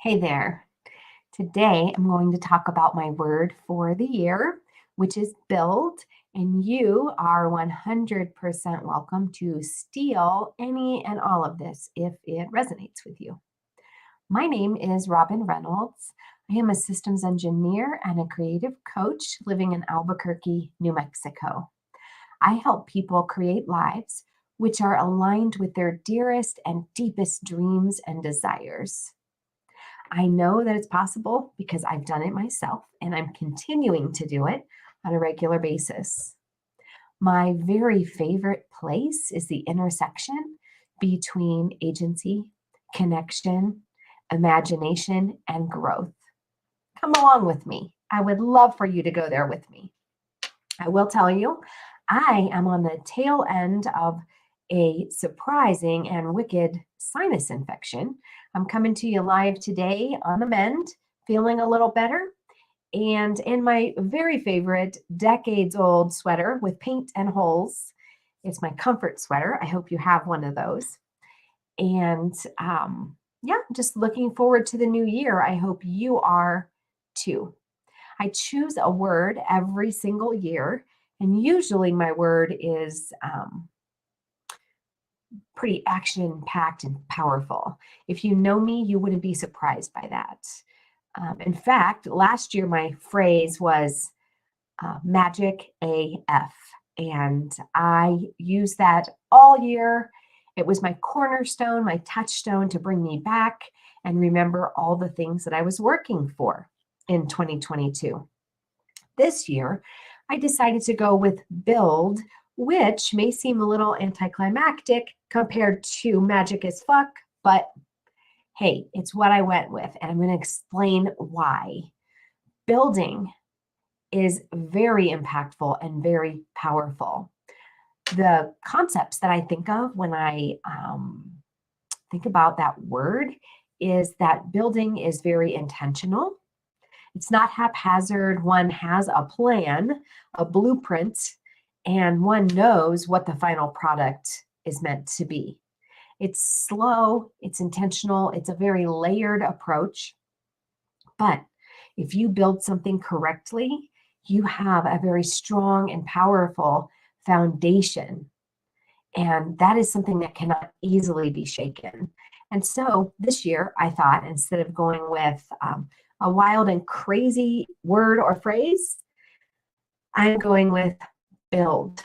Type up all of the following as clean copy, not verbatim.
Hey there. Today I'm going to talk about my word for the year, which is build. And you are 100% welcome to steal any and all of this if it resonates with you. My name is Robin Reynolds. I am a systems engineer and a creative coach living in Albuquerque, New Mexico. I help people create lives which are aligned with their dearest and deepest dreams and desires. I know that it's possible because I've done it myself and I'm continuing to do it on a regular basis. My very favorite place is the intersection between agency, connection, imagination, and growth. Come along with me. I would love for you to go there with me. I will tell you, I am on the tail end of a surprising and wicked sinus infection. I'm coming to you live today on the mend, feeling a little better, and in my very favorite decades old sweater with paint and holes. It's my comfort sweater. I hope you have one of those. And yeah, just looking forward to the new year. I hope you are too. I choose a word every single year, and usually my word is pretty action packed and powerful. If you know me, you wouldn't be surprised by that. In fact, last year my phrase was magic AF, and I used that all year. It was my cornerstone, my touchstone to bring me back and remember all the things that I was working for in 2022. This year, I decided to go with build, which may seem a little anticlimactic compared to magic as fuck, but hey, it's what I went with, and I'm going to explain why. Building is very impactful and very powerful. The concepts that I think of when I think about that word is that building is very intentional. It's not haphazard. One has a plan, a blueprint, and one knows what the final product is meant to be. It's slow, it's intentional, it's a very layered approach. But if you build something correctly, you have a very strong and powerful foundation. And that is something that cannot easily be shaken. And so this year, I thought instead of going with a wild and crazy word or phrase, I'm going with build.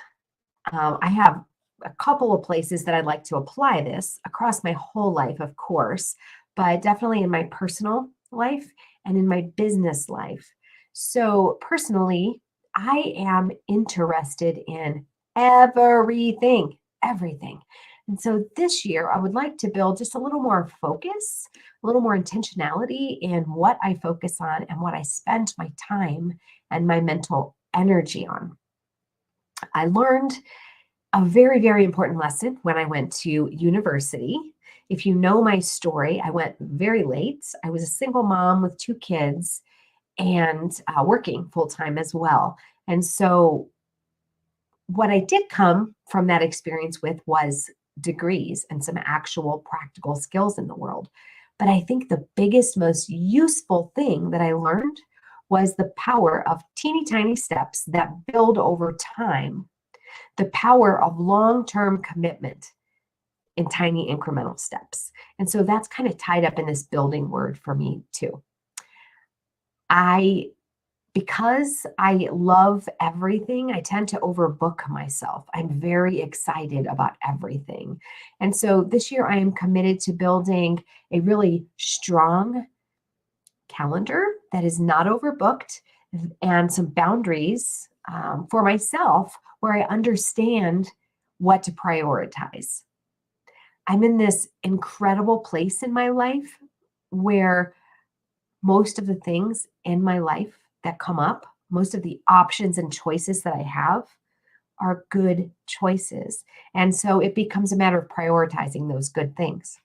I have a couple of places that I'd like to apply this across my whole life, of course, but definitely in my personal life and in my business life. So personally, I am interested in everything, everything. And so this year, I would like to build just a little more focus, a little more intentionality in what I focus on and what I spend my time and my mental energy on. I learned a very, very important lesson when I went to university. If you know my story, I went very late. I was a single mom with two kids and working full time as well. And so what I did come from that experience with was degrees and some actual practical skills in the world. But I think the biggest, most useful thing that I learned was the power of teeny tiny steps that build over time, the power of long-term commitment in tiny incremental steps. And so that's kind of tied up in this building word for me too. Because I love everything, I tend to overbook myself. I'm very excited about everything. And so this year I am committed to building a really strong calendar that is not overbooked and some boundaries for myself where I understand what to prioritize. I'm in this incredible place in my life where most of the things in my life that come up, most of the options and choices that I have are good choices. And so it becomes a matter of prioritizing those good things,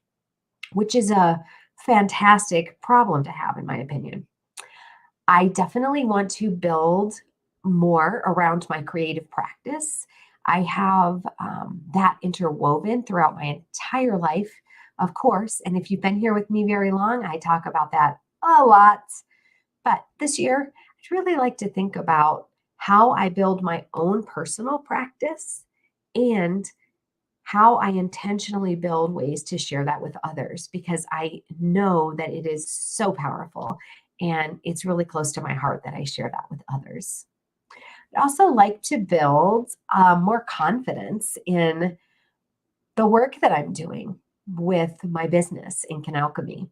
which is a fantastic problem to have, in my opinion. I definitely want to build more around my creative practice. I have that interwoven throughout my entire life, of course. And if you've been here with me very long, I talk about that a lot. But this year, I'd really like to think about how I build my own personal practice and how I intentionally build ways to share that with others because I know that it is so powerful and it's really close to my heart that I share that with others. I'd also like to build more confidence in the work that I'm doing with my business in Canalchemy.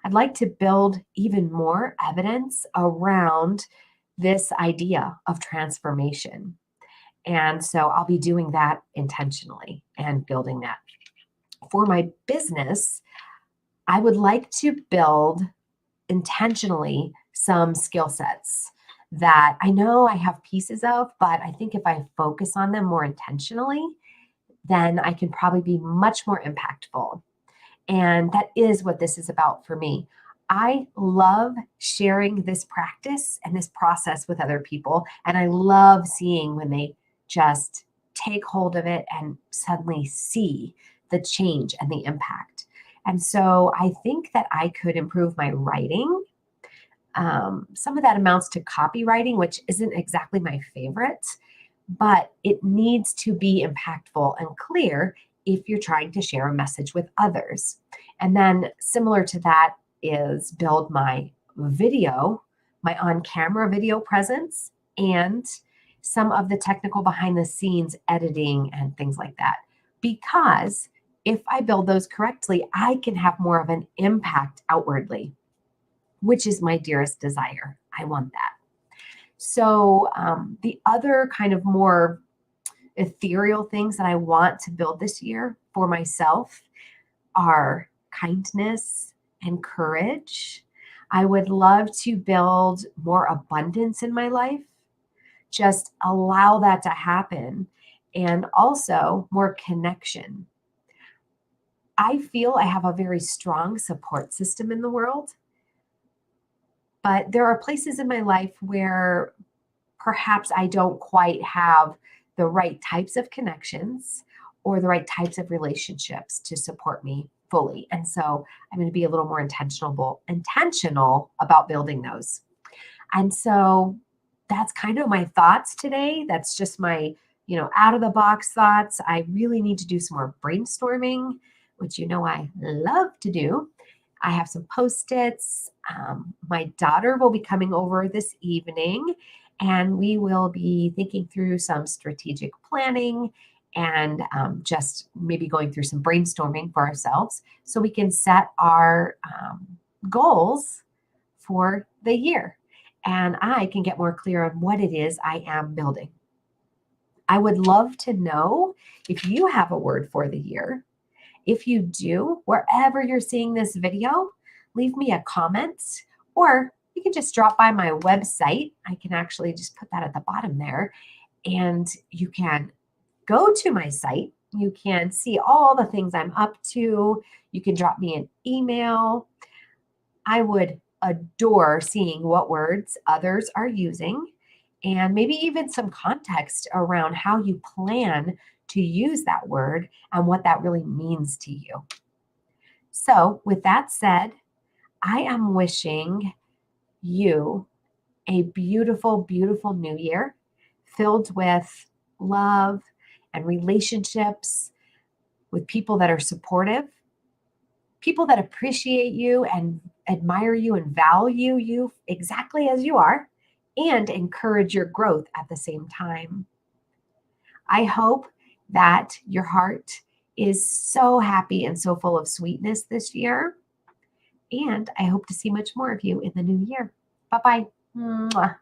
I'd like to build even more evidence around this idea of transformation. And so I'll be doing that intentionally and building that. For my business, I would like to build intentionally some skill sets that I know I have pieces of, but I think if I focus on them more intentionally, then I can probably be much more impactful. And that is what this is about for me. I love sharing this practice and this process with other people. And I love seeing when they just take hold of it and suddenly see the change and the impact. And so I think that I could improve my writing. Some of that amounts to copywriting, which isn't exactly my favorite, but it needs to be impactful and clear if you're trying to share a message with others. And then similar to that is build my video, my on-camera video presence, and some of the technical behind the scenes editing and things like that. Because if I build those correctly, I can have more of an impact outwardly, which is my dearest desire. I want that. So the other kind of more ethereal things that I want to build this year for myself are kindness and courage. I would love to build more abundance in my life, just allow that to happen, and also more connection. I feel I have a very strong support system in the world, but there are places in my life where perhaps I don't quite have the right types of connections or the right types of relationships to support me fully. And so I'm going to be a little more intentional about building those. And so that's kind of my thoughts today. That's just my, out of the box thoughts. I really need to do some more brainstorming, which I love to do. I have some Post-its. My daughter will be coming over this evening, and we will be thinking through some strategic planning and just maybe going through some brainstorming for ourselves so we can set our goals for the year. And I can get more clear on what it is I am building. I would love to know if you have a word for the year. If you do, wherever you're seeing this video, leave me a comment, or you can just drop by my website. I can actually just put that at the bottom there, and you can go to my site. You can see all the things I'm up to. You can drop me an email. I would adore seeing what words others are using and maybe even some context around how you plan to use that word and what that really means to you. So, with that said, I am wishing you a beautiful, beautiful new year filled with love and relationships with people that are supportive, people that appreciate you and admire you and value you exactly as you are, and encourage your growth at the same time. I hope that your heart is so happy and so full of sweetness this year. And I hope to see much more of you in the new year. Bye-bye. Mwah.